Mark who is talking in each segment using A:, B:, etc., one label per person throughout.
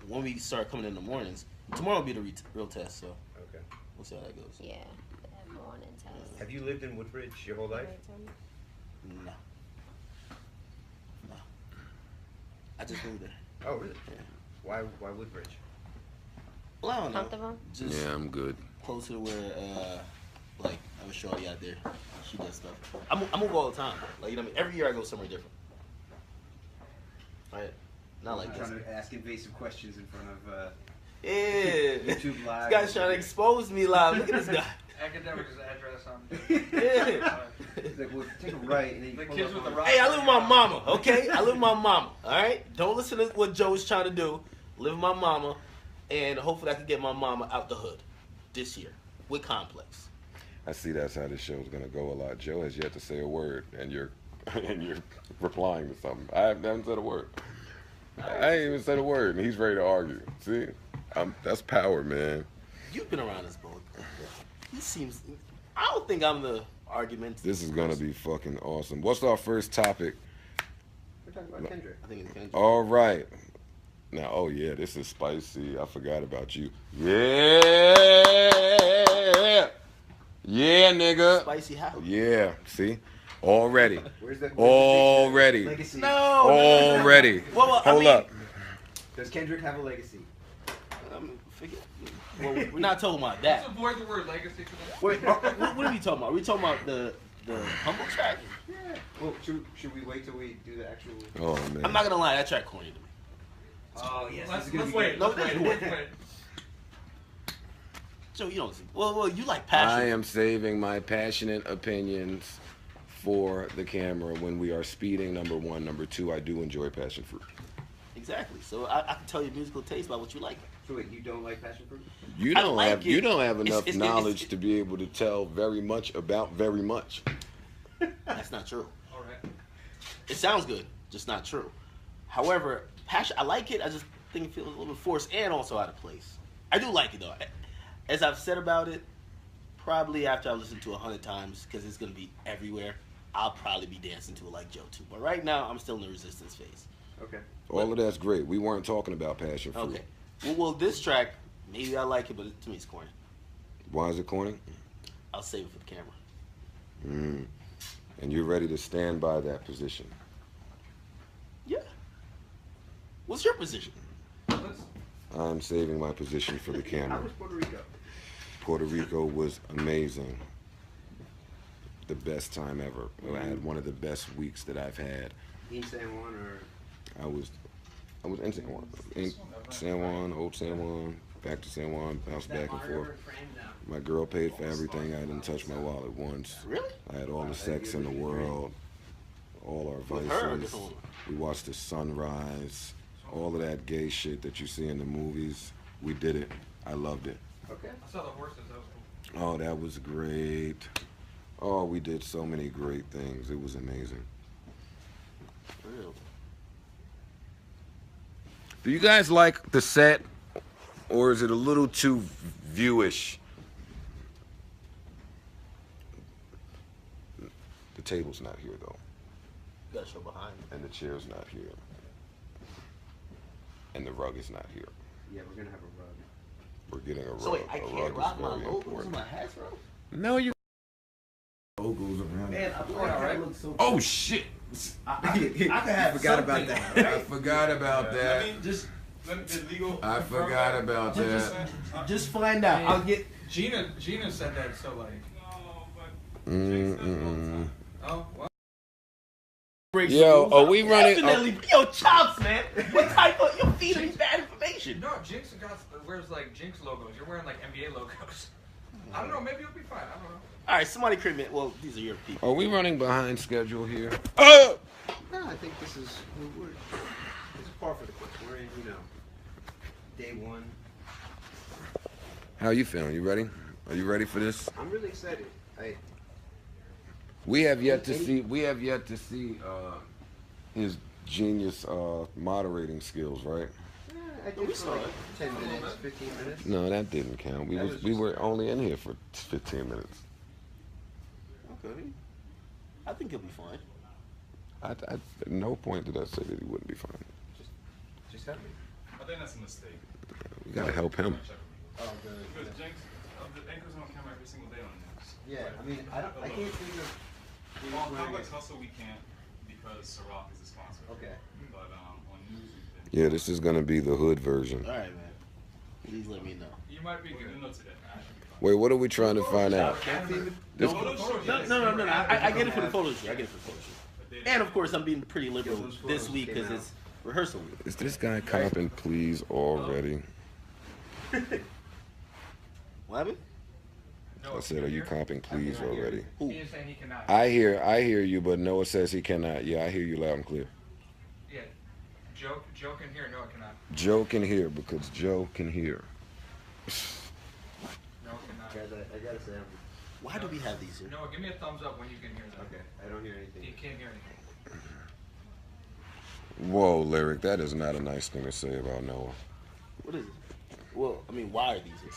A: when we start coming in the mornings, tomorrow will be the real test. So
B: Okay.
A: We'll see how that goes.
C: Yeah, that morning test.
B: Have you lived in Woodbridge your whole life?
A: No. I just moved there.
B: Oh, really?
A: Yeah.
B: Why Woodbridge?
A: Well, I don't know.
C: Comfortable?
A: Just
D: Yeah, I'm good.
A: closer to where, like, I have a shorty out there. She does stuff. I move all the time. Like, you know what I mean? Every year I go somewhere different. Right? Not like this.
E: Trying to ask invasive questions in front of
A: Yeah.
E: YouTube Live.
A: This guy's trying to expose me live. Look at this guy.
F: Akademiks address on.
A: Yeah.
E: He's like, well, take a right, and then you
F: The
E: pull
F: kids
E: up
F: with
E: on
F: the rock.
A: Hey, I live with my mama, okay? I live with my mama, all right? Don't listen to what Joe's trying to do. Live with my mama, and hopefully I can get my mama out the hood this year with Complex.
D: I see that's how this show's gonna go a lot. Joe has yet to say a word, and you're replying to something. I haven't said a word. I ain't even said a word, and he's ready to argue. See, that's power, man.
A: You've been around this boy. He seems. I don't think I'm the argument.
D: This is gonna be fucking awesome. What's our first topic?
E: We're talking about Kendrick.
A: I think it's Kendrick.
D: All right. Now, oh yeah, this is spicy. I forgot about you. Yeah. Yeah, nigga.
A: Spicy how?
D: Yeah. See? Already.
E: Where's the
D: Already.
E: legacy?
A: No.
D: Already.
A: Well, I
D: Hold
A: mean,
D: up.
E: Does Kendrick have a legacy?
A: Forget. Well, we're not talking about
F: Let's
A: that.
F: avoid the word legacy for this.
A: Wait, what are we talking about? Are we talking about the humble track?
E: Yeah. Well, should we wait till we do the actual?
D: Oh man.
A: I'm not gonna lie, that track corny to me.
E: Oh yes.
F: Let's
E: this is gonna be
F: wait.
E: good.
A: No,
F: Let's wait. Let's wait.
A: Joe, you don't see. Well, you like passion.
D: I am saving my passionate opinions for the camera when we are speeding. Number one. Number two, I do enjoy passion fruit.
A: Exactly. So I can tell your musical taste by what you like.
E: So wait, you don't like passion fruit?
D: You
A: I
D: don't
A: like
D: have
A: it.
D: you don't have enough
A: It's-
D: knowledge to be able to tell very much about very much.
A: That's not true.
F: All right.
A: It sounds good, just not true. However, passion, I like it. I just think it feels a little bit forced and also out of place. I do like it though. As I've said about it, probably after I've listened to it 100 times, because it's gonna be everywhere, I'll probably be dancing to it like Joe too. But right now, I'm still in the resistance phase.
E: Okay.
D: All of that's great. We weren't talking about passion fruit.
A: Okay. Well, this track, maybe I like it, but to me it's corny.
D: Why is it corny?
A: I'll save it for the camera.
D: And you're ready to stand by that position.
A: Yeah. What's your position?
F: Let's.
D: I'm saving my position for the
E: How
D: camera.
E: was Puerto Rico?
D: Puerto Rico was amazing. The best time ever. I had one of the best weeks that I've had.
E: In San Juan or?
D: I was in San Juan. In San Juan, old San Juan, back to San Juan, bounced back and forth. My girl paid for everything. I didn't touch my wallet once.
A: Really?
D: I had all the sex in the world, all our
A: With her or
D: vices.
A: different woman?
D: We watched the sunrise, all of that gay shit that you see in the movies. We did it. I loved it.
E: Okay.
F: I saw the horses. That was cool.
D: Oh, that was great. Oh, we did so many great things. It was amazing.
A: Real.
D: Do you guys like the set, or is it a little too viewish? The table's not here, though,
A: You gotta show behind.
D: and the chair's not here, and the rug is not here.
E: Yeah, we're gonna have a rug.
D: We're getting a rug.
A: So wait, I
D: A
A: can't
D: rug
A: rock
D: is
A: my
D: very
A: logos
D: important.
A: in my hats, bro?
D: No, you. Logos around.
E: Man, I thought that looked so.
D: Oh shit!
E: I forgot about that.
D: I forgot about
F: I
D: that.
F: mean, just the legal.
D: I forgot about that.
A: Just find out. I'll get.
F: Gina said that. So like. Oh. What?
D: Yo, are we running?
A: Definitely. Yo, Chops, man. What type of? You're feeding me bad information.
F: No, Jinx wears like Jinx logos. You're wearing like NBA logos. I don't know. Maybe you'll be fine. I don't know.
A: All right, somebody create me. Well, these are your people.
D: Are we running behind schedule here?
E: No, I think this is par for the course. We're in, day one.
D: How you feeling? You ready? Are you ready for this?
E: I'm really excited.
D: We have yet to see. His genius moderating skills, right?
E: I did for like 10 minutes, 15 minutes.
D: No, that didn't count. We were only in here for 15 minutes.
A: Okay. I think he'll be fine.
D: At no point did I say that he wouldn't be fine.
E: Just help me.
F: I
G: think that's a mistake.
D: We gotta help him.
E: Oh, good.
G: Because Jinx, the anchors on camera every single day on this.
E: Yeah, I mean, I can't think of.
G: On Complex Hustle, we can't because Ciroc is a sponsor.
E: Okay.
G: But on news, we've been.
D: Yeah, this is gonna be the hood version.
A: All right, man. Please let me know.
F: You might be good.
G: You know today. I should be fine.
D: Wait, what are we trying to find out? This,
A: No. I get it for the photo shoot. I get it for the photo shoot. And of course, I'm being pretty liberal this week because it's rehearsal week.
D: is this guy copping please already?
A: What happened?
F: No,
D: I said, are you copping please already?
A: Who?
F: He is saying he cannot.
D: I hear you, but Noah says he cannot. Yeah, I hear you loud and clear.
F: Yeah. Joe can hear. No, it cannot.
D: Joe can hear because Joe can hear.
F: No, it cannot.
E: Guys, I gotta say,
A: Why do we have these here?
F: Noah, give me a thumbs up when you can hear that.
E: okay, I don't hear
F: You
E: anything.
F: can't hear anything.
D: Whoa, Lyric, that is not a nice thing to say about Noah.
A: What is it? Well, I mean, why are these here?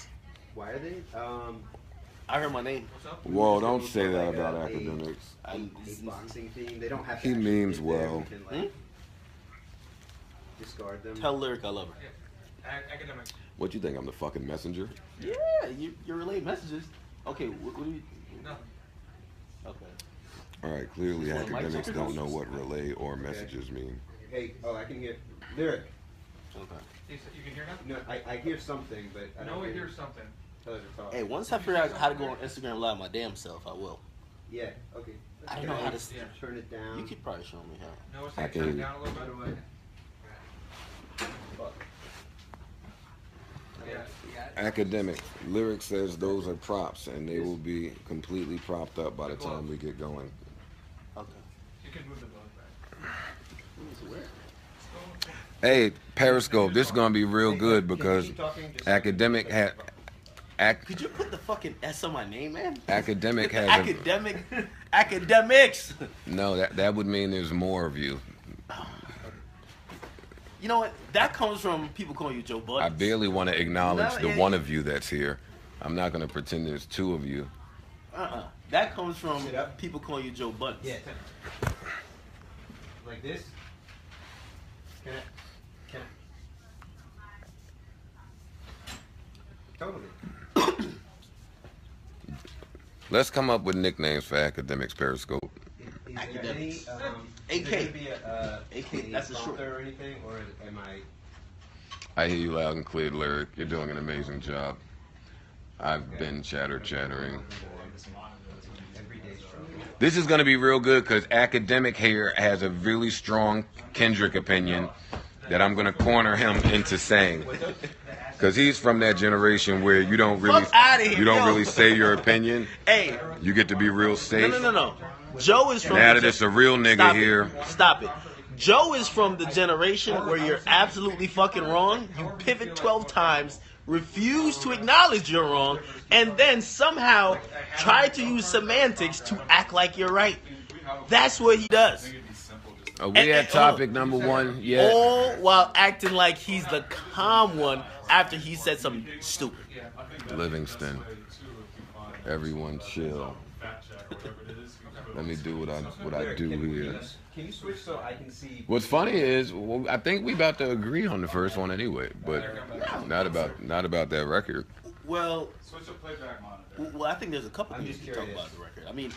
E: Why are they?
A: I heard my name.
F: What's up?
D: Whoa, don't say that
E: Like
D: about
E: a-
D: academics.
E: A boxing theme. They don't have.
D: He
E: to actually
D: means
E: sit there.
D: well.
E: We can, like, discard them.
A: Tell Lyric I love her.
F: Academics.
D: What you think? I'm the fucking messenger?
A: Yeah, you're relaying messages. Okay, what do you?
F: Nothing.
A: Okay.
D: All right, clearly
A: Well, Mike
D: academics
A: Tucker
D: don't know
A: knows.
D: what relay or messages mean.
E: Hey, I can hear lyric.
A: Okay.
F: You can hear now?
E: No, I hear something, but I don't
F: Noah
E: hear
F: hears something.
E: others talk.
A: Hey, once I figure out how to go on Instagram Live my damn self, I will.
E: Yeah. Okay.
A: I don't
E: Can
A: know how to.
F: Yeah.
E: turn it down.
A: You could probably show me how.
F: Noah's
D: I
F: saying
D: can-
F: turn it down a little bit.
E: Fuck.
F: Yeah.
D: Academic. Lyric says those are props, and they will be completely propped up by the time we get going.
A: Okay.
F: You can move the boat back.
D: Hey, Periscope, this is gonna be real good
E: Can you
D: because
E: keep talking? Just-
D: academic had.
A: Could you put the fucking S on my name, man?
D: Academic has
A: Academics.
D: no. That would mean there's more of you.
A: You know what? That comes from people calling you Joe Budden.
D: I barely want to acknowledge
A: No,
D: the
A: yeah,
D: one
A: yeah.
D: of you that's here. I'm not gonna pretend there's two of you.
A: That comes from
E: Sit up.
A: people calling you Joe Budden.
E: Yeah. Like this. Can I? Totally.
D: Let's come up with nicknames for academics. Periscope.
E: Is there
A: Academics.
E: any,
A: AK.
E: is there gonna be a
A: AK, that's a short.
E: sponsor or anything, or am I?
D: I hear you loud and clear, Lyric. You're doing an amazing job. I've been chattering.
E: Everyday struggle.
D: This is going to be real good because academic here has a really strong Kendrick opinion that I'm going to corner him into saying. Because he's from that generation where you don't really
A: Fuck outta here, yo.
D: really say your opinion.
A: Hey,
D: You get to be real safe.
A: no. Joe is from.
D: Now that it's a real nigga
A: Stop
D: here.
A: Stop it. Joe is from the generation where you're absolutely fucking wrong. You pivot 12 times, refuse to acknowledge you're wrong, and then somehow try to use semantics to act like you're right. That's what he does.
D: Are we at topic number one yet?
A: All while acting like he's the calm one after he said something stupid.
D: Livingston. Everyone chill. Let me do what I do here.
E: Can you switch so I can see?
D: What's funny is, well, I think we about to agree on the first one anyway, but not about that record.
A: Well,
G: Switch the playback monitor.
A: I think there's a couple
E: I'm
A: things
E: just
A: to talk
E: curious.
A: about the record. I mean,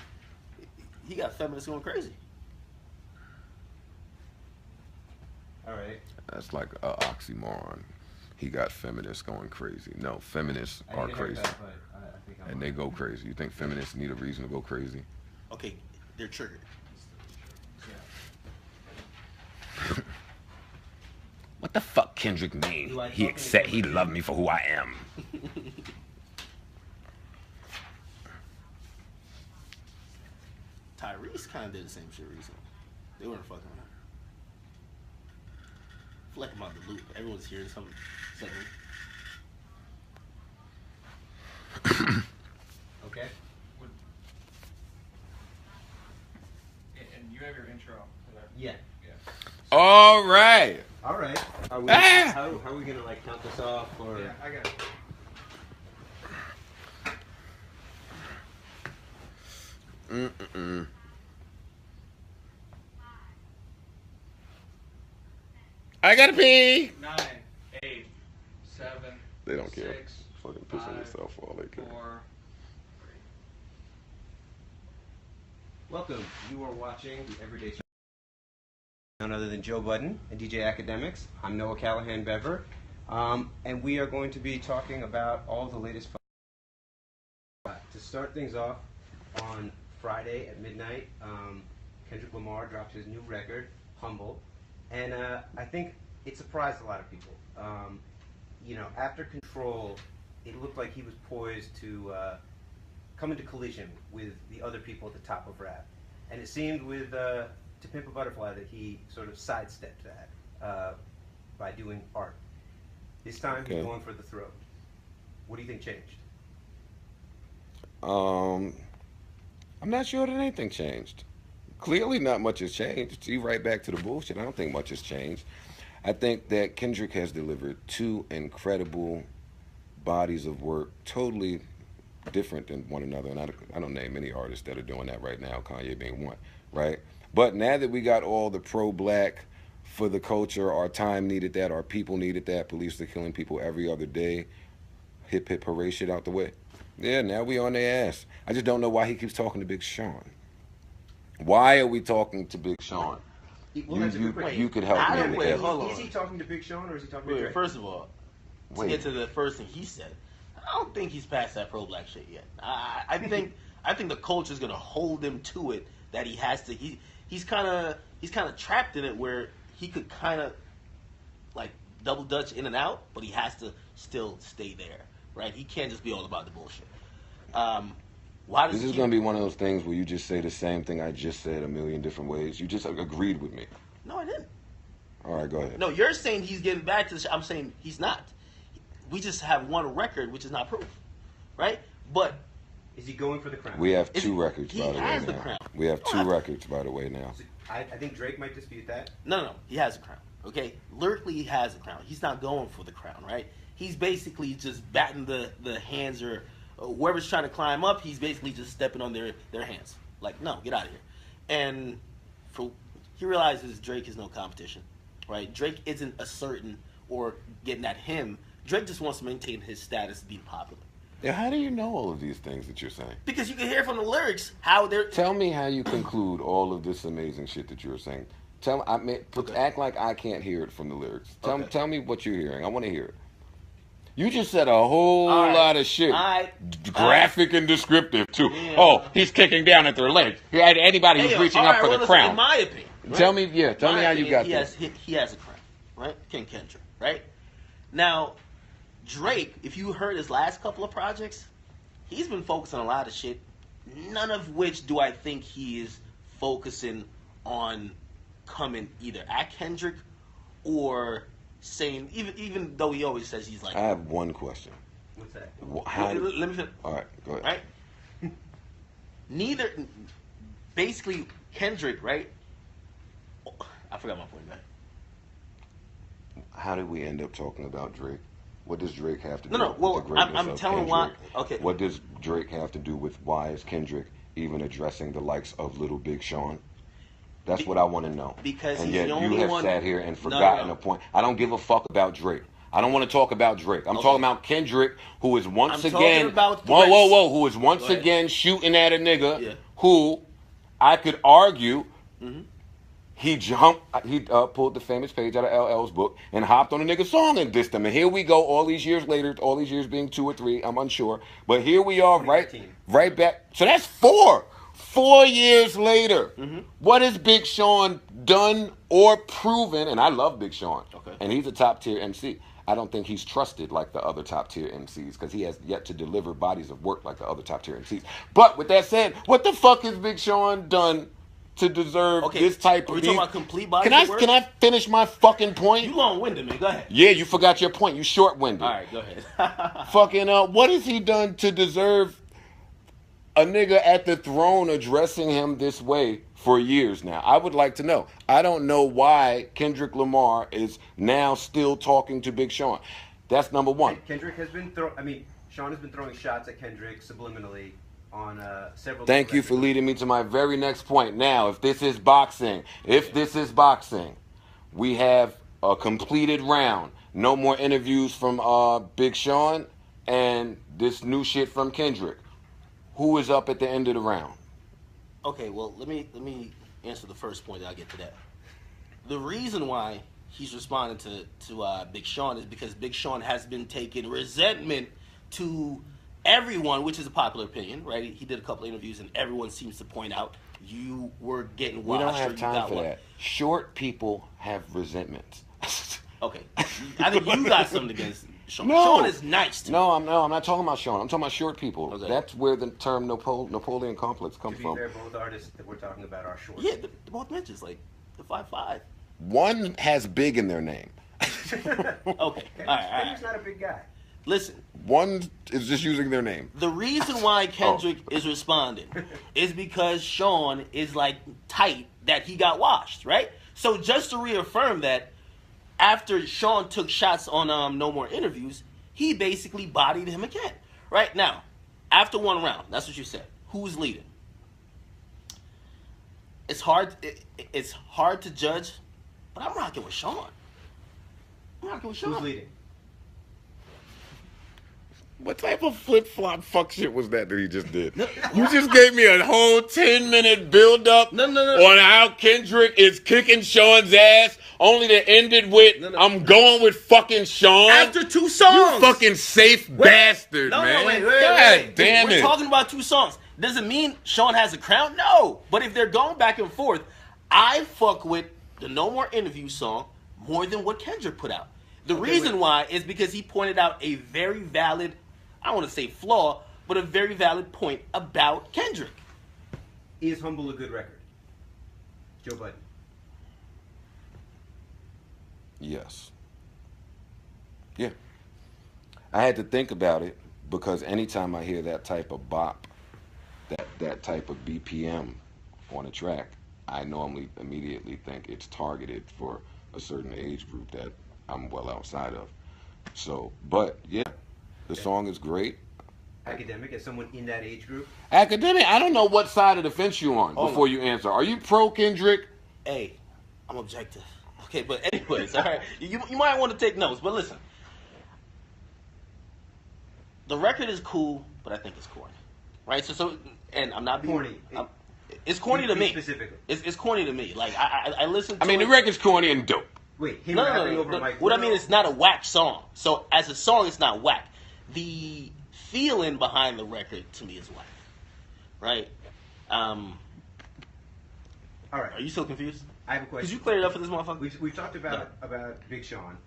A: he got feminists going crazy.
E: All right.
D: That's like an oxymoron. He got feminists going crazy. No, feminists
E: I
D: are
E: need a
D: crazy,
E: haircut, but I think I'm
D: and they go crazy. You think feminists need a reason to go crazy?
A: Okay, they're triggered.
D: What the fuck Kendrick mean?
E: Do I
D: He
E: fucking-
D: he loved me for who I am.
A: Tyrese kind of did the same shit recently. They weren't fucking around. I feel like I'm out the loop. Everyone's hearing something.
E: okay.
F: And you have your intro.
E: Yeah.
D: All right.
E: All right. Are we?
D: Ah!
E: How are we gonna like count this off or?
F: Yeah, I got it.
D: I gotta pee.
F: 9, 8,
D: They don't care.
F: 6,
D: Fucking piss on
F: 5,
D: yourself for all they care.
F: 4.
E: Welcome. You are watching the Everyday Show. None other than Joe Budden and DJ Akademiks. I'm Noah Callahan Bever. And we are going to be talking about all the latest. To start things off, on Friday at midnight, Kendrick Lamar dropped his new record, Humble. And I think it surprised a lot of people. After Control, it looked like he was poised to come into collision with the other people at the top of rap. And it seemed with To Pimp a Butterfly that he sort of sidestepped that by doing art. This time he's going for the throat. What do you think changed?
D: I'm not sure that anything changed. Clearly not much has changed. See, right back to the bullshit. I don't think much has changed. I think that Kendrick has delivered 2 incredible bodies of work, totally different than one another. And I don't name many artists that are doing that right now, Kanye being one, right? But now that we got all the pro-black for the culture, our time needed that, our people needed that, police are killing people every other day, hip hip hooray shit out the way. Yeah, now we on their ass. I just don't know why he keeps talking to Big Sean. Why are we talking to Big Sean?
E: Well,
D: you could help me with that.
A: Hold on.
E: Is he talking to Big Sean or is he talking to Drake?
A: First of all, to get to the first thing he said, I don't think he's past that pro-black shit yet. I think the culture's gonna hold him to it, that he has to. He's kind of trapped in it where he could kind of like double dutch in and out, but he has to still stay there, right? He can't just be all about the bullshit.
D: This is going to be one of those things where you just say the same thing I just said a million different ways. You just agreed with me.
A: No, I didn't.
D: All right, go ahead.
A: No, you're saying he's getting back to the I'm saying he's not. We just have one record, which is not proof, right? But
E: is he going for the crown?
D: we have 2 records, by the way.
A: He has the
D: now.
A: crown.
D: We have 2 records, by the way, now.
E: I think Drake might dispute that.
A: No. He has a crown, okay? Lyrically, he has a crown. He's not going for the crown, right? He's basically just batting the hands or whoever's trying to climb up, he's basically just stepping on their hands. Like, no, get out of here. And he realizes Drake is no competition, right? Drake isn't asserting or getting at him. Drake just wants to maintain his status being popular.
D: Yeah, how do you know all of these things that you're saying?
A: Because you can hear from the lyrics how they're...
D: Tell me how you conclude all of this amazing shit that you're saying. Act like I can't hear it from the lyrics. Tell me what you're hearing. I want to hear it. You just said a whole lot of shit. Graphic and descriptive, too. Yeah. Oh, he's kicking down at their legs. Anybody who's reaching up for the crown.
A: In my opinion. Right?
D: Tell me how you got this.
A: He has a crown, right? King Kendrick, right? Now, Drake, if you heard his last couple of projects, he's been focusing on a lot of shit, none of which do I think he is focusing on coming either at Kendrick or saying, even though he always says he's like...
D: I have one question.
E: What's that?
A: Let me finish.
D: All right, go ahead.
A: Right? Basically, Kendrick, right? I forgot my point, man.
D: How did we end up talking about Drake? What does Drake have to do
A: with the greatness
D: I'm
A: of
D: telling
A: Kendrick?
D: Why. Okay. What does Drake have to do with why is Kendrick even addressing the likes of Little Big Sean? That's what I want to know.
A: Because
D: and
A: he's
D: yet
A: the only
D: you have
A: one...
D: sat here and forgotten a point. I don't give a fuck about Drake. I don't want to talk about Drake. I'm talking about Kendrick, who is once again... Who is once again shooting at a nigga who I could argue... Mm-hmm. He pulled the famous page out of LL's book and hopped on a nigga's song and dissed him. And here we go, all these years later, all these years being 2 or 3, I'm unsure. But here we are, right back. So that's 4. 4 years later. Mm-hmm. What has Big Sean done or proven? And I love Big Sean. Okay. And he's a top tier MC. I don't think he's trusted like the other top tier MCs because he has yet to deliver bodies of work like the other top tier MCs. But with that said, what the fuck has Big Sean done to deserve this type of...
A: Are we talking about complete bodies of work?
D: Can I finish my fucking point?
A: You long-winded, man. Go ahead.
D: Yeah, you forgot your point. You short-winded.
A: All right, go ahead.
D: Fucking, what has he done to deserve a nigga at the throne addressing him this way for years now? I would like to know. I don't know why Kendrick Lamar is now still talking to Big Sean. That's number one.
E: Kendrick has been Sean has been throwing shots at Kendrick subliminally on several...
D: Thank you for leading me to my very next point. Now, if this is boxing, we have a completed round. No more interviews from Big Sean and this new shit from Kendrick. Who is up at the end of the round?
A: Okay, well, let me answer the first point. I'll get to that. The reason why he's responding to Big Sean is because Big Sean has been taking resentment to everyone, which is a popular opinion, right? He did a couple of interviews, and everyone seems to point out you were getting washed.
D: We don't have
A: or you
D: time
A: got
D: for
A: one.
D: that. Short people have resentment.
A: Okay, I think you got something against Sean.
D: No.
A: Sean is nice to me.
D: No, I'm not talking about Sean. I'm talking about short people.
A: Okay.
D: That's where the term Napoleon complex
E: To
D: comes
E: be
D: from.
E: fair, both artists that we're talking about are short.
A: Yeah, they're both mentions like the 5'5".
D: One has big in their name.
A: Okay, all right.
E: Kendrick's not a big guy.
A: Listen,
D: One is just using their name.
A: the reason why Kendrick is responding is because Sean is like tight that he got washed, right? So just to reaffirm that, after Sean took shots on No More Interviews, he basically bodied him again. Right now, after one round, that's what you said. Who's leading? It's hard. It's hard to judge, but I'm rocking with Sean.
E: Who's leading?
D: What type of flip-flop fuck shit was that he just did? You just gave me a whole 10-minute build-up
A: No.
D: on how Kendrick is kicking Sean's ass, only to end it with,
A: No.
D: I'm going with fucking Sean.
A: After 2 songs.
D: You fucking safe bastard,
A: No,
D: man.
A: wait.
D: God damn
A: We're
D: it.
A: talking about 2 songs. Doesn't mean Sean has a crown? No. But if they're going back and forth, I fuck with the No More Interview song more than what Kendrick put out. The reason why is because he pointed out a very valid, I don't want to say flaw, but a very valid point about Kendrick.
E: Is Humble a good record? Joe Budden.
D: Yes. Yeah. I had to think about it because anytime I hear that type of bop, that type of BPM on a track, I normally immediately think it's targeted for a certain age group that I'm well outside of. So, but yeah, the song is great.
E: Academic, as someone in that age group.
D: Academic, I don't know what side of the fence you on
A: Oh.
D: before you answer. Are you pro Kendrick?
A: Hey, I'm objective. Okay, but anyways, all right. You might want to take notes, but listen. The record is cool, but I think it's corny. Right? So and I'm not being
E: Corny.
A: It's corny to
E: Be
A: me.
E: specific.
A: It's corny to me. Like I listen to
D: I mean,
A: it.
D: the record's corny and dope.
E: Wait, him
A: No.
E: rapping over Mike.
A: What I mean is not a whack song. So as a song, it's not whack. The feeling behind the record to me is whack. Right?
E: All right.
A: Are you still confused?
E: I have a
A: Could
E: question.
A: you clear it up for this motherfucker?
E: We've talked about Big Sean.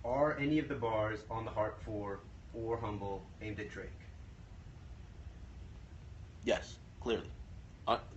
E: Are any of the bars on the Heart 4 or Humble aimed at Drake?
A: Yes, clearly.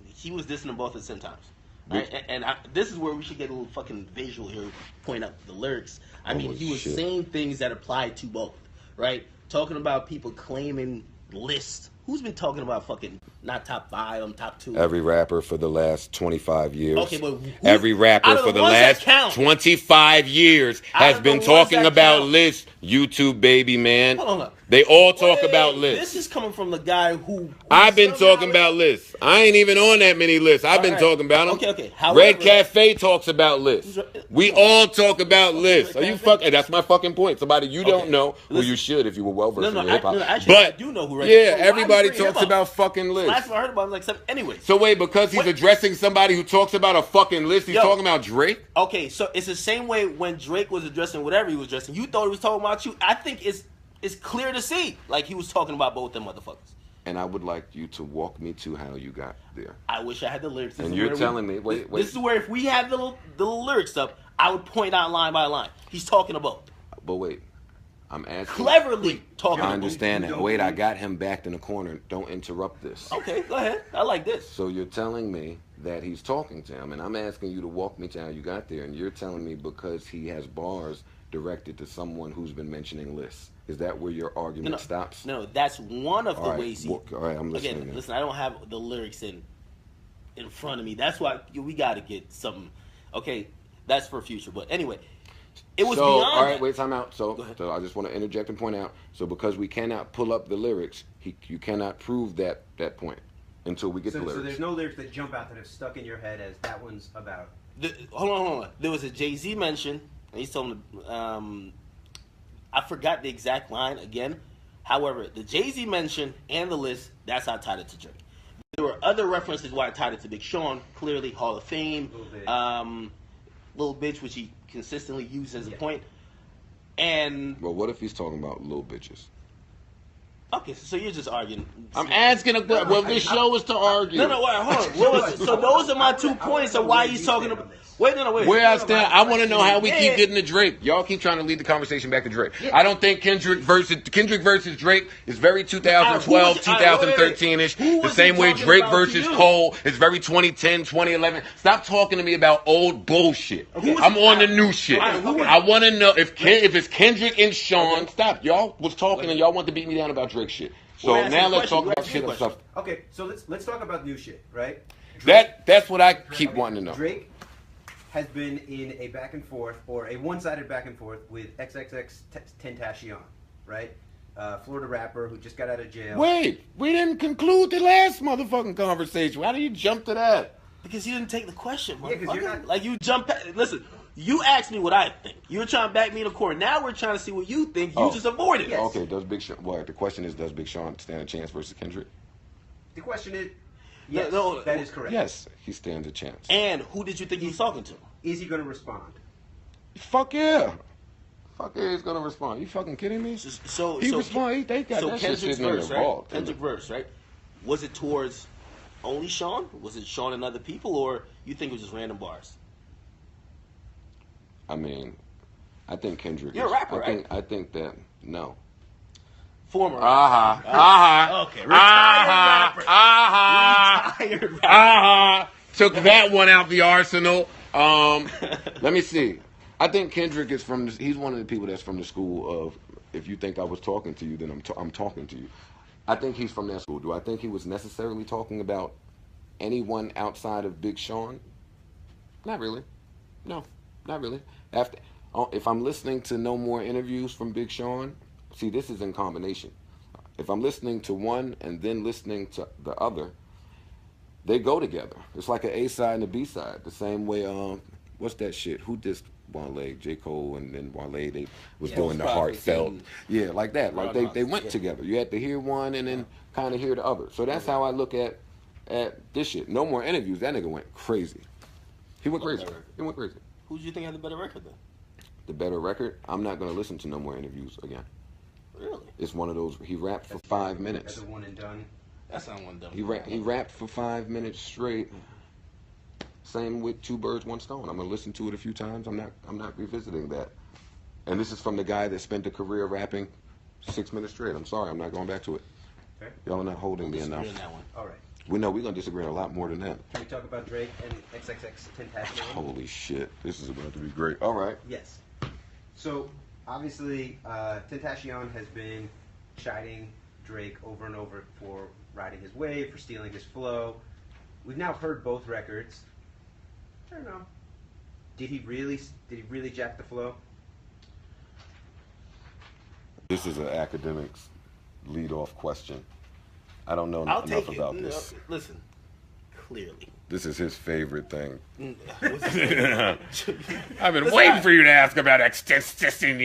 A: He was dissing them both at the same times. Right? And this is where we should get a little fucking visual here, point out the lyrics. I mean, he was saying things that apply to both, right? Talking about people claiming lists. Who's been talking about fucking not top 5, I'm top 2?
D: Every rapper for the last 25 years.
A: Okay, but
D: every rapper for the last 25 years has been talking about lists. YouTube, baby, man.
A: Hold on.
D: They all talk about lists.
A: This is coming from the guy who
D: I've been talking about lists. I ain't even on that many lists. I've been talking about them.
A: Okay. However,
D: Red Cafe talks about lists. We all talk about lists. Are you fucking? That's my fucking point. Somebody you don't know, who you should if you were well versed in hip hop.
A: Actually, I do know who Red Cafe is.
D: Everybody talks about fucking lists.
A: Last time I heard about him, like, anyway.
D: So wait, because he's addressing somebody who talks about a fucking list, he's talking about Drake?
A: Okay, so it's the same way when Drake was addressing whatever he was addressing. You thought he was talking about you. I think it's clear to see, like he was talking about both them motherfuckers.
D: And I would like you to walk me to how you got there.
A: I wish I had the lyrics.
D: And you're telling me, wait.
A: This is where if we had the lyrics up, I would point out line by line. He's talking about.
D: But wait, I'm asking.
A: Cleverly talking about.
D: I understand that. Wait, I got him backed in the corner. Don't interrupt this.
A: Okay, go ahead. I like this.
D: So you're telling me that he's talking to him, and I'm asking you to walk me to how you got there, and you're telling me because he has bars directed to someone who's been mentioning lists. Is that where your argument stops?
A: No, that's one of the ways he...
D: All right, I'm listening.
A: Again, listen, I don't have the lyrics in front of me. That's why we got to get something. Okay, that's for future. But anyway, it was beyond
D: all right,
A: that.
D: wait, time out. So I just want to interject and point out. So because we cannot pull up the lyrics, you cannot prove that point until we get the lyrics.
E: So there's no lyrics that jump out that have stuck in your head as that one's about.
A: Hold on. There was a Jay-Z mention And he's told him, I forgot the exact line again. However, the Jay-Z mention and the list, that's how I tied it to Drake. There were other references why I tied it to Big Sean. Clearly, Hall of Fame, Little Bitch, which he consistently used as a point. And
D: But what if he's talking about little bitches?
A: okay, so you're just arguing.
D: I'm asking a question. Well, this show is to argue.
A: No, wait, hold on. So those are my 2 points of why he's talking about. Wait.
D: Where I stand, I want to know how we keep getting to Drake. Y'all keep trying to lead the conversation back to Drake. I don't think Kendrick versus Drake is very 2012, 2013-ish. The same way Drake versus Cole is very 2010, 2011. Stop talking to me about old bullshit. I'm on the new shit. I want to know if it's Kendrick and Sean. Stop. Y'all was talking and y'all want to beat me down about Drake shit. So now let's talk about shit and stuff.
E: Okay, so let's talk about new shit, right?
D: That's what I keep wanting to know.
E: Drake has been in a back and forth, or a one-sided back and forth with XXX Tentacion, right? Florida rapper who just got out of jail.
D: Wait, we didn't conclude the last motherfucking conversation. Why do you jump to that?
A: Because you didn't take the question,
E: Yeah, because you're not...
A: Like, you jump... Listen, you asked me what I think. You were trying to back me in the corner. Now we're trying to see what you think. You just avoided it.
D: Okay, does Big Sean... What? The question is, does Big Sean stand a chance versus Kendrick?
E: The question is... Yes,
A: No,
E: that is correct.
D: Yes, he stands a chance.
A: And who did you think he was talking to?
E: Is he going to respond?
D: Fuck yeah. Fuck yeah, he's gonna respond. You fucking kidding me?
A: So
D: he respond. They got that shit sitting in their vault.
A: Kendrick verse, right? Was it towards only Sean? Was it Sean and other people, or you think it was just random bars?
D: I mean, I think Kendrick.
A: You're a rapper, right?
D: I think that no.
A: Former.
D: Okay.
A: Retired rapper.
D: Took that one out the arsenal. Let me see. I think Kendrick is he's one of the people that's from the school of, if you think I was talking to you, then I'm talking to you. I think he's from that school. Do I think he was necessarily talking about anyone outside of Big Sean? Not really. No, not really. If I'm listening to no more interviews from Big Sean, see, this is in combination. If I'm listening to one and then listening to the other, they go together. It's like an A side and a B side. The same way, what's that shit? Who dissed Wale? J. Cole and then Wale, they was doing the heartfelt. Yeah, like that. Like they went together. You had to hear one and then kind of hear the other. So that's how I look at this shit. No more interviews. That nigga went crazy. He went crazy. He went crazy.
A: Who do you think had the better record then?
D: The better record? I'm not going to listen to no more interviews again.
A: Really?
D: It's one of those, he rapped for 5 minutes.
E: That's a one and done.
A: That's not one and done.
D: He rapped for 5 minutes straight. Same with Two Birds, One Stone. I'm going to listen to it a few times. I'm not revisiting that. And this is from the guy that spent a career rapping 6 minutes straight. I'm sorry, I'm not going back to it.
E: Okay.
D: Y'all are not holding me enough.
E: All right.
D: We know we're going to disagree on a lot more than that.
E: Can we talk about Drake and XXXTentacion?
D: Holy shit. This is about to be great. All right.
E: Yes. So, obviously, Tentacion has been chiding Drake over and over for riding his wave, for stealing his flow. We've now heard both records. I don't know. Did he really jack the flow?
D: This is an academics lead-off question. I don't know enough about this.
A: Listen, clearly.
D: This is his favorite thing.
A: I've
D: been waiting for you to ask about Extension.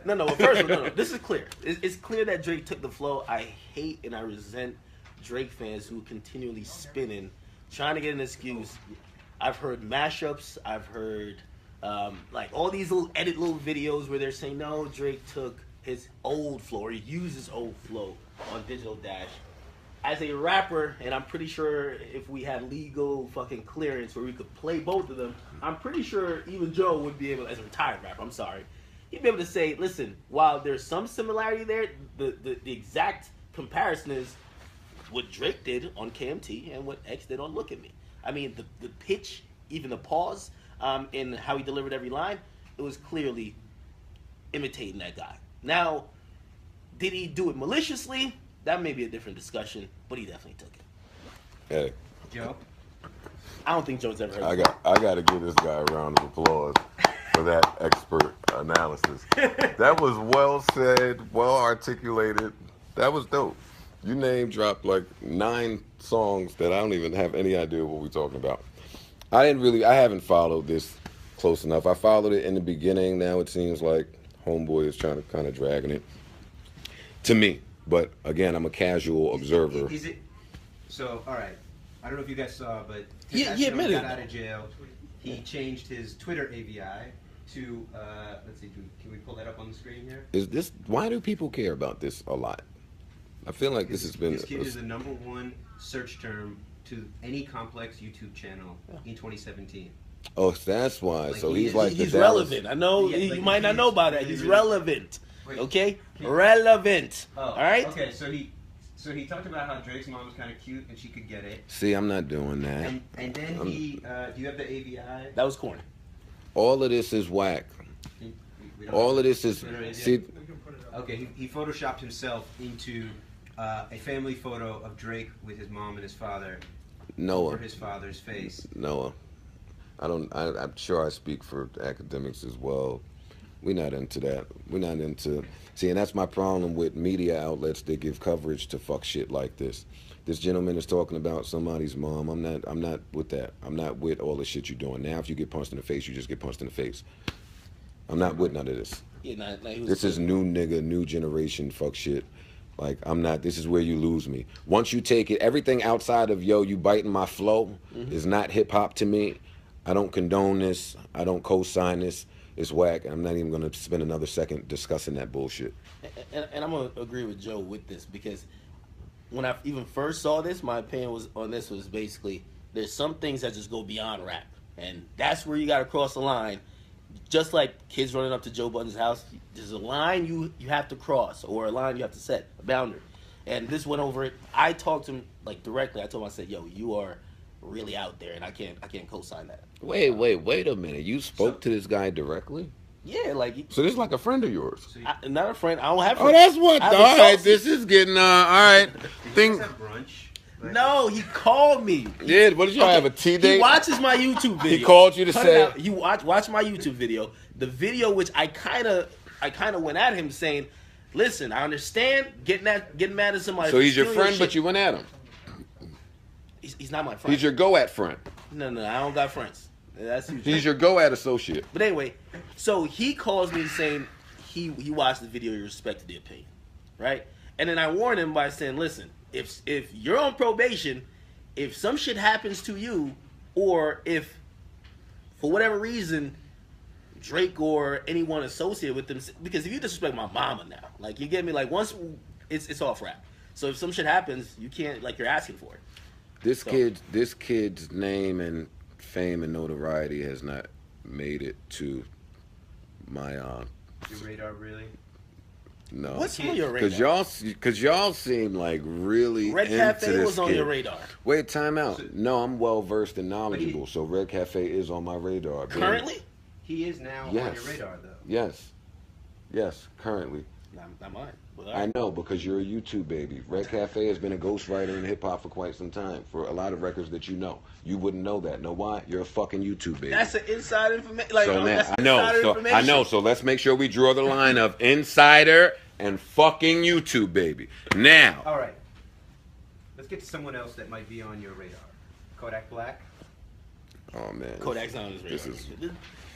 A: No. First of all, no. This is clear. It's clear that Drake took the flow. I hate and I resent Drake fans who continually spinning, trying to get an excuse. I've heard mashups. I've heard like all these little videos where they're saying, no, Drake took his old flow or he used his old flow on Digital Dash. As a rapper, and I'm pretty sure if we had legal fucking clearance where we could play both of them, I'm pretty sure even Joe would be able, as a retired rapper, I'm sorry, he'd be able to say, listen, while there's some similarity there, the exact comparison is what Drake did on KMT and what X did on Look At Me. I mean, the pitch, even the pause, in how he delivered every line, it was clearly imitating that guy. Now, did he do it maliciously? That may be a different discussion, but he definitely took it.
D: Hey,
E: Joe?
A: I don't think Joe's ever heard
D: I got to give this guy a round of applause for that expert analysis. That was well said, well articulated. That was dope. You name dropped like 9 songs that I don't even have any idea what we're talking about. I haven't followed this close enough. I followed it in the beginning. Now it seems like Homeboy is trying to kind of dragging it. To me. But, again, I'm a casual observer.
E: Is it... So, all right. I don't know if you guys saw, but...
A: He admitted
E: got
A: it.
E: out of jail. He changed his Twitter AVI to... let's see. Can we pull that up on the screen here?
D: Why do people care about this a lot? I feel like this has been...
E: This kid is the #1 search term to any complex YouTube channel in 2017.
D: Oh, that's why.
E: Like,
D: So he's like
A: he's
D: the Dallas-
A: relevant. I know
E: Yeah,
A: you
E: like,
A: might not
E: he's
A: know about that.
E: really,
A: He's
E: really-
A: relevant.
E: Wait,
A: Okay,
E: can-
A: relevant.
E: Oh,
A: all right.
E: Okay, so he talked about how Drake's mom was kind of cute and she could get it.
D: See, I'm not doing that.
E: And then he... do you have the AVI?
A: That was corny.
D: All of this is whack.
E: We don't
D: All
E: have
D: of this is...
E: Twitter AVI?
D: See,
E: Okay, he photoshopped himself into a family photo of Drake with his mom and his father
D: Noah.
E: over his father's face.
D: Noah. I'm sure I speak for academics as well. We're not into that. We're not into... See, and that's my problem with media outlets that give coverage to fuck shit like this. This gentleman is talking about somebody's mom. I'm not with that. I'm not with all the shit you're doing. Now, if you get punched in the face, you just get punched in the face. I'm not with none of this.
A: Yeah, he was
D: This is new nigga, new generation fuck shit. Like, I'm not, this is where you lose me. Once you take it, everything outside of, yo, you biting my flow is not hip hop to me. I don't condone this. I don't co-sign this. It's whack. I'm not even going to spend another second discussing that bullshit.
A: And I'm gonna agree with Joe with this because when I even first saw this, my opinion was basically there's some things that just go beyond rap, and that's where you got to cross the line. Just like kids running up to Joe Budden's house, there's a line you have to cross or a line you have to set, a boundary. And this went over it. I talked to him like directly. I told him, I said, "Yo, you are really out there, and I can't co-sign that."
D: Wait a minute. You spoke to this guy directly?
A: Yeah, like
D: So this is like a friend of yours?
A: not a friend. I don't have.
D: Oh,
A: friends.
D: that's what.
A: I have
D: All right,
A: associates.
D: this is getting, all right.
E: Did you
D: Thing.
E: guys have brunch? Like-
A: No, he called me.
D: Yeah, what did y'all have, a tea
A: He
D: date?
A: watches my YouTube video.
D: He called you to
A: Cut
D: say-
A: it out. He watch my YouTube video. The video which I kind of went at him saying, "Listen, I understand getting mad at somebody."
D: So he's your
A: stealing
D: friend, but
A: shit.
D: you went at him.
A: He's not my friend.
D: He's your go-at friend.
A: No, I don't got friends. That's you.
D: He's your go-at associate.
A: But anyway, so he calls me saying he watched the video, he respected the opinion, right? And then I warned him by saying, "Listen, if you're on probation, if some shit happens to you, or if for whatever reason Drake or anyone associated with them, because if you disrespect my mama now, like you get me, like once it's off rap. So if some shit happens, you can't, like, you're asking for it."
D: This kid's name and fame and notoriety has not made it to my
E: Your radar, really?
D: no.
A: What's on your radar?
D: Cause y'all seem like really
A: Red
D: into
A: Cafe
D: this
A: was on
D: kid.
A: your radar.
D: Wait, time out. No, I'm well versed and knowledgeable, so Red Cafe is on my radar. Baby.
A: Currently?
E: He is now on
D: Yes.
E: your radar, though.
D: Yes, currently.
A: Not mine. But
D: I know, because you're a YouTube baby. Red Cafe has been a ghostwriter in hip-hop for quite some time, for a lot of records that you know. You wouldn't know that. Know why? You're a fucking YouTube baby.
A: That's an inside information. Like,
D: So now,
A: that's
D: I know,
A: insider
D: so
A: information.
D: I know. So let's make sure we draw the line of insider and fucking YouTube baby. Now,
E: All right. Let's get to someone else that might be on your radar. Kodak Black.
D: oh man,
A: Kodak's not on his radar.
D: This is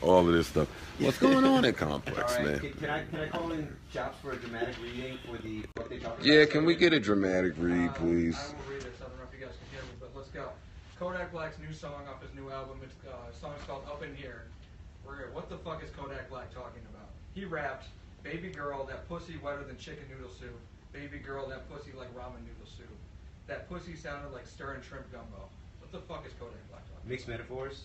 D: all of this stuff. What's going on in Complex,
E: All right.
D: man?
E: Can I call in Chops for a dramatic reading for the what they talked about?
D: Yeah, can we get a dramatic read, please?
F: I will read this. I don't know if you guys can hear me, but let's go. Kodak Black's new song off his new album. It's song's called Up in Here. What the fuck is Kodak Black talking about? He rapped, "Baby girl, that pussy wetter than chicken noodle soup. Baby girl, that pussy like ramen noodle soup. That pussy sounded like stirring shrimp gumbo." What the fuck is Kodak Black talking about?
E: Mixed metaphors.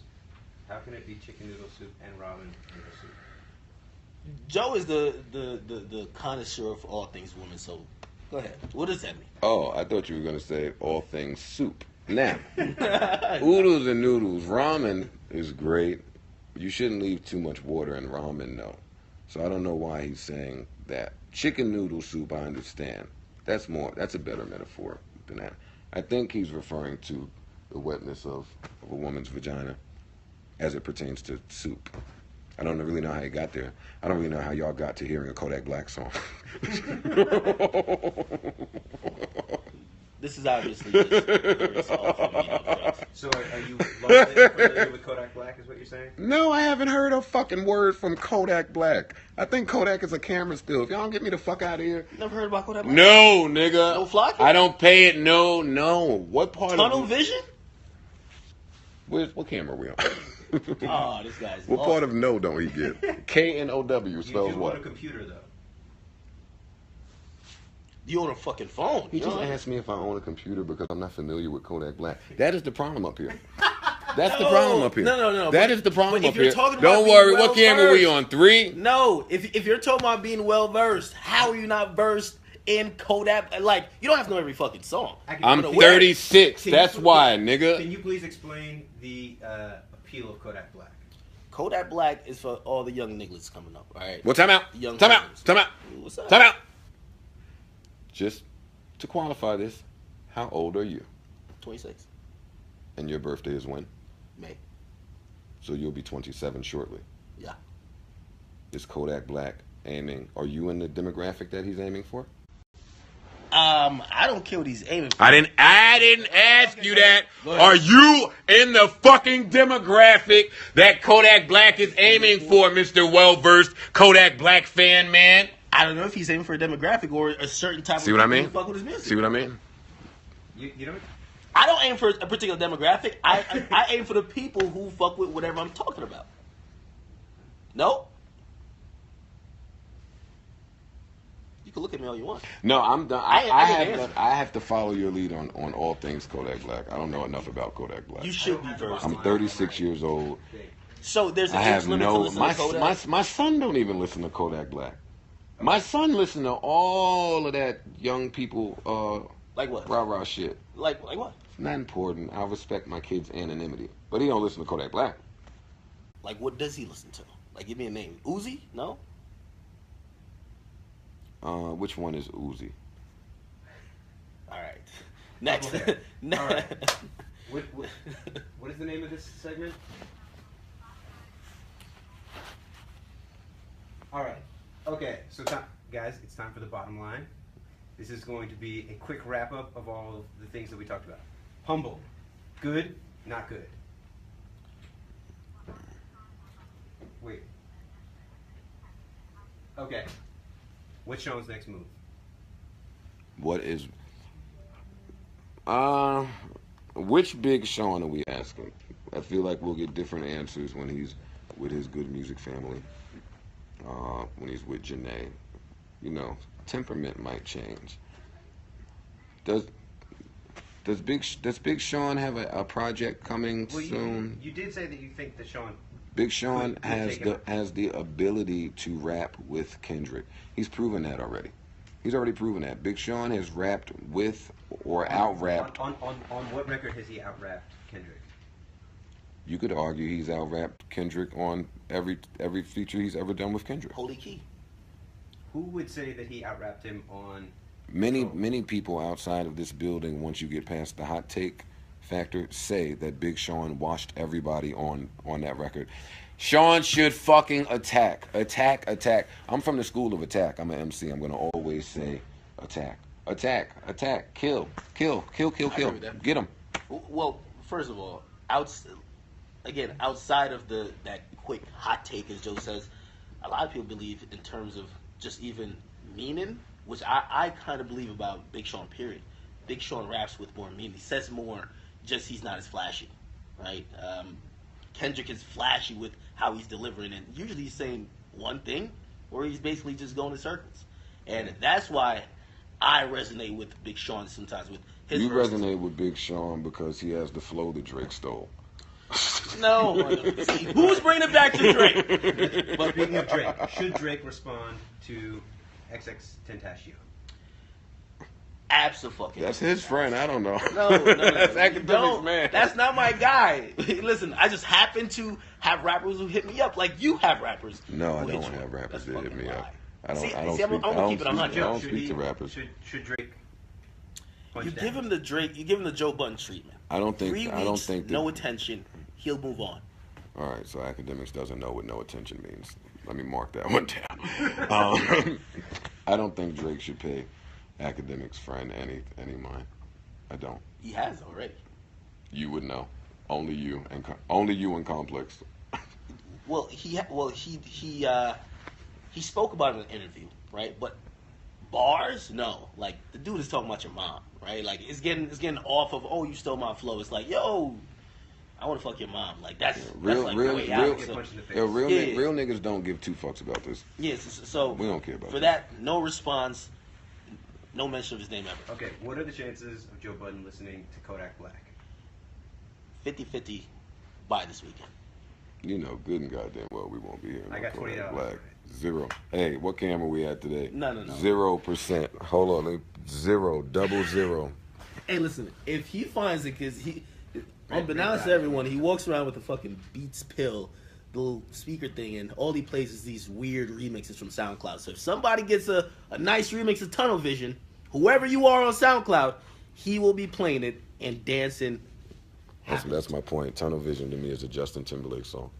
E: How can it be chicken noodle soup and ramen noodle soup?
A: Joe is the connoisseur of all things women. So go ahead. What does that mean?
D: Oh, I thought you were gonna say all things soup. Now, oodles and noodles, ramen is great. You shouldn't leave too much water in ramen, though. So I don't know why he's saying that. Chicken noodle soup, I understand. That's a better metaphor than that. I think he's referring to the wetness of a woman's vagina as it pertains to soup. I don't really know how he got there. I don't really know how y'all got to hearing a Kodak Black song.
A: This is obviously just off of drugs.
E: So are you largely familiar with Kodak Black, is what you're saying?
D: No, I haven't heard a fucking word from Kodak Black. I think Kodak is a camera still. If y'all don't get me the fuck out of here.
A: Never heard about Kodak Black?
D: No, nigga.
A: No Flocky?
D: I don't pay it. No. What part
A: Tunnel
D: of
A: Vision?
D: What camera are we on?
A: Oh, this guy's
D: What
A: lost.
D: part of no don't he get? K-N-O-W
E: You
D: spells
E: do
D: what?
E: own a computer, though.
A: You on a fucking phone.
D: He
A: You
D: just
A: know?
D: asked me if I own a computer because I'm not familiar with Kodak Black. That is the problem up here. That's the problem up here.
A: No.
D: That
A: But-
D: is the problem
A: but
D: up
A: if you're
D: here.
A: talking about
D: Don't
A: being
D: worry. What camera we
A: well-versed-
D: on? 3?
A: No, if you're talking about being well versed, how are you not versed in Kodak? Like, you don't have to know every fucking song.
D: I'm
A: But where-
D: 36.
E: Can
D: That's
E: you-
D: why,
E: Can
D: nigga.
E: you please explain the appeal of Kodak Black?
A: Kodak Black is for all the young niggas coming up, all right?
D: Well, time out.
A: Young
D: Time out.
A: niggas.
D: Time out.
A: What's up?
D: Time out. Just to qualify this, how old are you?
A: 26.
D: And your birthday is when?
A: May.
D: So you'll be 27 shortly.
A: Yeah.
D: Is Kodak Black aiming? Are you in the demographic that he's aiming for?
A: I don't care what he's aiming for.
D: I didn't ask you that. Are you in the fucking demographic that Kodak Black is aiming for, Mr. Well-versed Kodak Black fan man?
A: I don't know if he's aiming for a demographic or a certain type
D: See
A: of
D: what I
A: people
D: mean?
A: who fuck with his music.
D: See what I mean?
E: You don't?
A: I don't aim for a particular demographic. I aim for the people who fuck with whatever I'm talking about. No? You can look at me all you want.
D: No, I'm done.
A: I
D: I have to follow your lead on all things Kodak Black. I don't know enough about Kodak Black.
A: You should be versed.
D: I'm 36 years old.
A: So there's an
D: I
A: age
D: have
A: limit to
D: no.
A: listen to Kodak?
D: My son don't even listen to Kodak Black. My son listen to all of that young people
A: Like what?
D: rah shit.
A: Like what?
D: It's not important. I respect my kid's anonymity, but he don't listen to Kodak Black.
A: Like what does he listen to? Like give me a name. Uzi? No?
D: Which one is Uzi?
A: All right. Next.
E: Okay.
A: Next.
E: All right. What is the name of this segment? All right. Okay, so guys, it's time for the bottom line. This is going to be a quick wrap-up of all of the things that we talked about. Humble. Good, not good. Wait. Okay. What's Sean's next move?
D: What is? Which Big Sean are we asking? I feel like we'll get different answers when he's with his Good Music family. When he's with Janae, you know, temperament might change. Does Big Sean have a project coming soon?
E: You did say that you think that Sean.
D: Big Sean
E: would
D: has
E: take it.
D: has the ability to rap with Kendrick. He's proven that already. He's already proven that. Big Sean has rapped with or out-rapped.
E: On what record has he out-rapped Kendrick?
D: You could argue he's out-rapped Kendrick on every feature he's ever done with Kendrick.
A: Holy key.
E: Who would say that he out-rapped him on?
D: Many people outside of this building, once you get past the hot take factor, say that Big Sean washed everybody on that record. Sean should fucking attack. I'm from the school of attack. I'm an MC. I'm gonna always say attack, kill.
A: agree with that.
D: Get him.
A: Well, first of all, outside of that quick hot take, as Joe says, a lot of people believe in terms of just even meaning, which I kind of believe about Big Sean, period. Big Sean raps with more meaning. He says more, just he's not as flashy, right? Kendrick is flashy with how he's delivering, and usually he's saying one thing, or he's basically just going in circles. And that's why I resonate with Big Sean sometimes with his
D: You
A: verses.
D: resonate with Big Sean because he has the flow that Drake stole.
A: No. See, who's bringing it back to Drake?
E: But speaking of Drake, should Drake respond to XXXTentacion?
A: Absolutely.
D: That's his friend. I don't know.
A: No.
D: That's Akademiks,
A: Don't.
D: man.
A: That's not my guy. Listen, I just happen to have rappers who hit me up, like you have rappers.
D: No, I
A: who hit
D: don't
A: you
D: have rappers
A: That's
D: that hit
A: fucking
D: me
A: lie.
D: up. I don't
A: See,
D: speak.
A: I'm gonna keep it
D: I
A: 100.
D: don't
E: Should
D: speak
E: he-
D: to rappers.
E: Should Drake? punch
A: You
E: down?
A: give him the Drake. You give him the Joe Budden treatment.
D: I don't think.
A: 3 weeks,
D: I don't think that.
A: no attention. He'll move on.
D: All right, so Akademiks doesn't know what no attention means. Let me mark that one down. I don't think Drake should pay Akademiks' friend any mind. I don't.
A: He has already.
D: You would know. Only you and Complex.
A: Well, he spoke about it in an interview, right? But bars, no. Like the dude is talking about your mom, right? Like it's getting off of, oh, you stole my flow. It's like, yo, I want to fuck your mom. Like that's
D: real
A: like the way out. So,
D: real niggas don't give two fucks about this.
A: yes, so
D: We don't care about
A: for
D: that.
A: No response, no mention of his name ever.
E: Okay, what are the chances of Joe Budden listening to Kodak Black?
A: 50-50 by this weekend.
D: You know, good and goddamn well we won't be here.
E: I got $20.
D: Black. 0. Hey, what camera we at today?
A: No.
D: 0%. Hold on. 0.
A: Hey, listen, if he finds it, because unbeknownst to everyone, he walks around with a fucking Beats pill, the little speaker thing, and all he plays is these weird remixes from SoundCloud. So if somebody gets a nice remix of Tunnel Vision, whoever you are on SoundCloud, he will be playing it and dancing.
D: That's my point. Tunnel Vision to me is a Justin Timberlake song.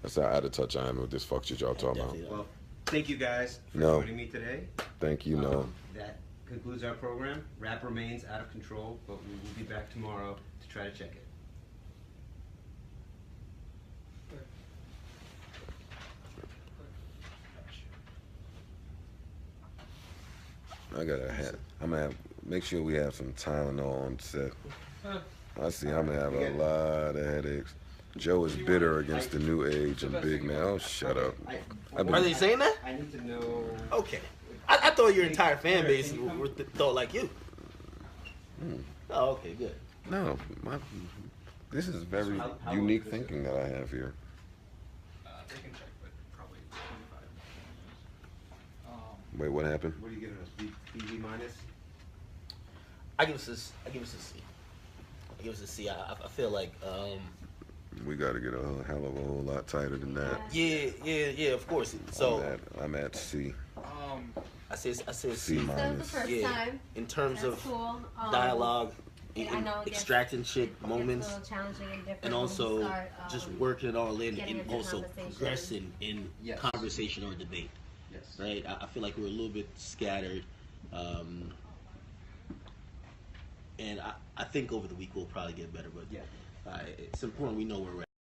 D: That's how out of touch I am with this fuck shit y'all talking about.
E: Well, thank you guys for joining me today.
D: Thank you, no.
E: That concludes our program. Rap remains out of control, but we will be back tomorrow to try to check it.
D: I got a hat. I'm gonna have make sure we have some Tylenol on set. I see I'm gonna have a lot of headaches. Joe is bitter against the new age and big man. Oh, shut up.
A: Are they saying that?
E: I need to know.
A: Okay. I thought your entire fan base thought like you. Oh, okay, good.
D: No, this is very unique thinking that I have here.
G: They can check, but probably 25 minutes.
D: Wait, what happened?
E: What are you giving us? B minus?
A: I give us a C. I give us a C. I feel like
D: We got to get a hell of a whole lot tighter than that.
A: yeah, of course. So
D: I'm at C.
A: I say
D: C
A: C.
C: That was the
D: minus.
C: first
A: Yeah,
C: time.
A: in terms
C: That's
A: of
C: cool.
A: dialogue,
C: I know it gets-
A: extracting shit
C: It gets
A: moments,
C: a little challenging and different
A: and
C: when
A: also
C: we start,
A: just working it all in,
C: getting
A: and
C: into
A: also
C: conversation.
A: progressing in
E: Yes.
A: conversation or debate.
E: Yes.
A: Right? I feel like we're a little bit scattered, and I think over the week we'll probably get better. But
E: Yeah.
A: it's important we know where we're at.